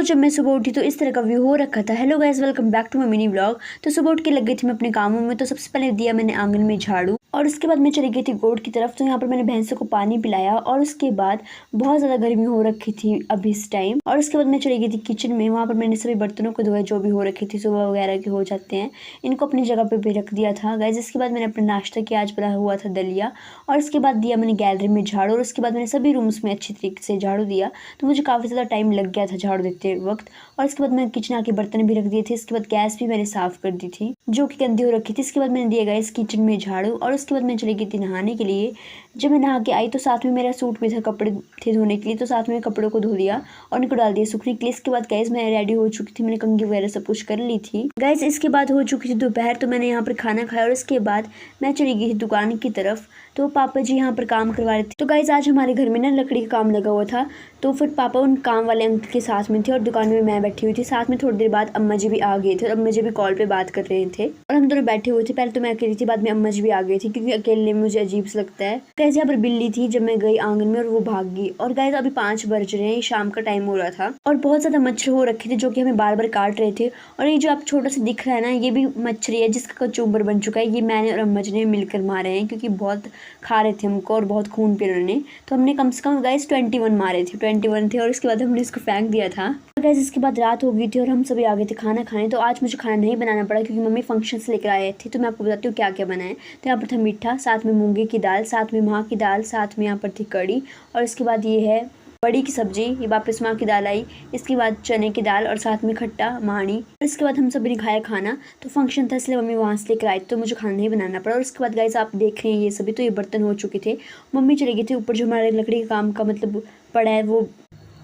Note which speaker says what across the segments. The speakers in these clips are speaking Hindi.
Speaker 1: जब मैं सुबह उठी तो इस तरह का व्यू हो रखा था। Hello guys, welcome back to my mini vlog. तो सुबह उठ के लग गई थी मैं अपने कामों में। तो सबसे पहले दिया मैंने आंगन में झाड़ू और उसके बाद मैं चली गई थी गोड की तरफ। तो यहाँ पर मैंने भैंसों को पानी पिलाया और उसके बाद बहुत ज़्यादा गर्मी हो रखी थी अभी इस टाइम। और उसके बाद मैं चली गई थी किचन में। वहाँ पर मैंने सभी बर्तनों को धोया जो भी हो रखी थी, सुबह वगैरह के हो जाते हैं, इनको अपनी जगह पे भी रख दिया था गाइस। इसके बाद मैंने अपना नाश्ता किया, आज बना हुआ था दलिया। और उसके बाद दिया मैंने गैलरी में झाड़ू और उसके बाद मैंने सभी रूम्स में अच्छी तरीके से झाड़ू दिया। तो मुझे काफ़ी ज़्यादा टाइम लग गया था झाड़ू देते वक्त। और इसके बाद मैंने किचन आके बर्तन भी रख दिए थे। इसके बाद गैस भी मैंने साफ़ कर दी थी जो कि गंदी हो रखी थी। इसके बाद मैंने दिया गाइस किचन में झाड़ू और उसके बाद मैं चली गई थी नहाने के लिए। जब मैं नहा के आई तो साथ में मेरा सूट भी था, कपड़े थे धोने के लिए, तो साथ में कपड़ों को धो दिया और उनको डाल दिया सूखने के लिए। इसके बाद गाइस मैं रेडी हो चुकी थी, मैंने कंघी वगैरह सब कुछ कर ली थी गाइस। इसके बाद हो चुकी थी दोपहर। तो मैंने यहाँ पर खाना खाया और इसके बाद मैं चली गई थी दुकान की तरफ। तो पापा जी यहाँ पर काम करवा रहे थे। तो गाइस आज हमारे घर में ना लकड़ी का काम लगा हुआ था। तो फिर पापा उन काम वाले अंकल के साथ में थे और दुकान में मैं बैठी हुई थी। साथ में थोड़ी देर बाद अम्मा जी भी आ गए थे और अम्मा जी भी कॉल पे बात कर रहे थे और हम दोनों बैठे हुए थे। पहले तो मैं अकेली थी, बाद में अम्मा जी भी आ गई थी क्योंकि अकेले में मुझे अजीब सा लगता है। गाइस यहाँ पर बिल्ली थी जब मैं गई आंगन में और वो भाग गई। और गाइस अभी 5 बज रहे हैं, शाम का टाइम हो रहा था और बहुत ज़्यादा मच्छर हो रखे थे जो कि हमें बार बार काट रहे थे। और ये जो आप छोटा सा दिख रहा है ना, ये भी मच्छर है जिसका कचूबर बन चुका है। ये मैंने और अम्मा जी ने मिलकर मारे हैं क्योंकि बहुत खा रहे थे हमको और बहुत खून पी रहे ने। तो हमने कम से कम गाइस 21 मारे थे, 21 थे और उसके बाद हमने इसको फेंक दिया था। गाइस इसके बाद रात हो गई थी और हम सभी आ गए थे खाना खाने। तो आज मुझे खाना नहीं बनाना पड़ा क्योंकि मम्मी फंक्शन से लेकर आए थे। तो मैं आपको बताती हूँ क्या क्या बनाए। तो यहाँ पर था मीठा, साथ में मूंगे की दाल, साथ में माह की दाल, साथ में यहाँ पर थी कड़ी और इसके बाद ये है बड़ी की सब्जी, ये वापस माँ की दाल आई, इसके बाद चने की दाल और साथ में खट्टा मानी। और इसके बाद हम सभी ने खाया खाना। तो फंक्शन था इसलिए मम्मी वहाँ से लेकर आई तो मुझे खाना नहीं बनाना पड़ा। और उसके बाद गाइस आप देख रहे हैं ये सभी, तो ये बर्तन हो चुके थे। मम्मी चली गई थी ऊपर, जो हमारे लकड़ी का काम का मतलब पड़ा है वो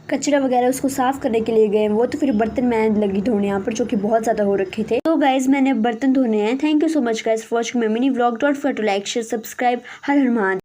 Speaker 1: कचरा वगैरह उसको साफ़ करने के लिए गए वो। तो फिर बर्तन मैं लगी धोने यहाँ पर जो कि बहुत ज़्यादा हो रखे थे। तो गाइज मैंने बर्तन धोने हैं। Thank you so much guys for watching my mini vlog. Don't forget to like, share, subscribe. Har Har Mahadev.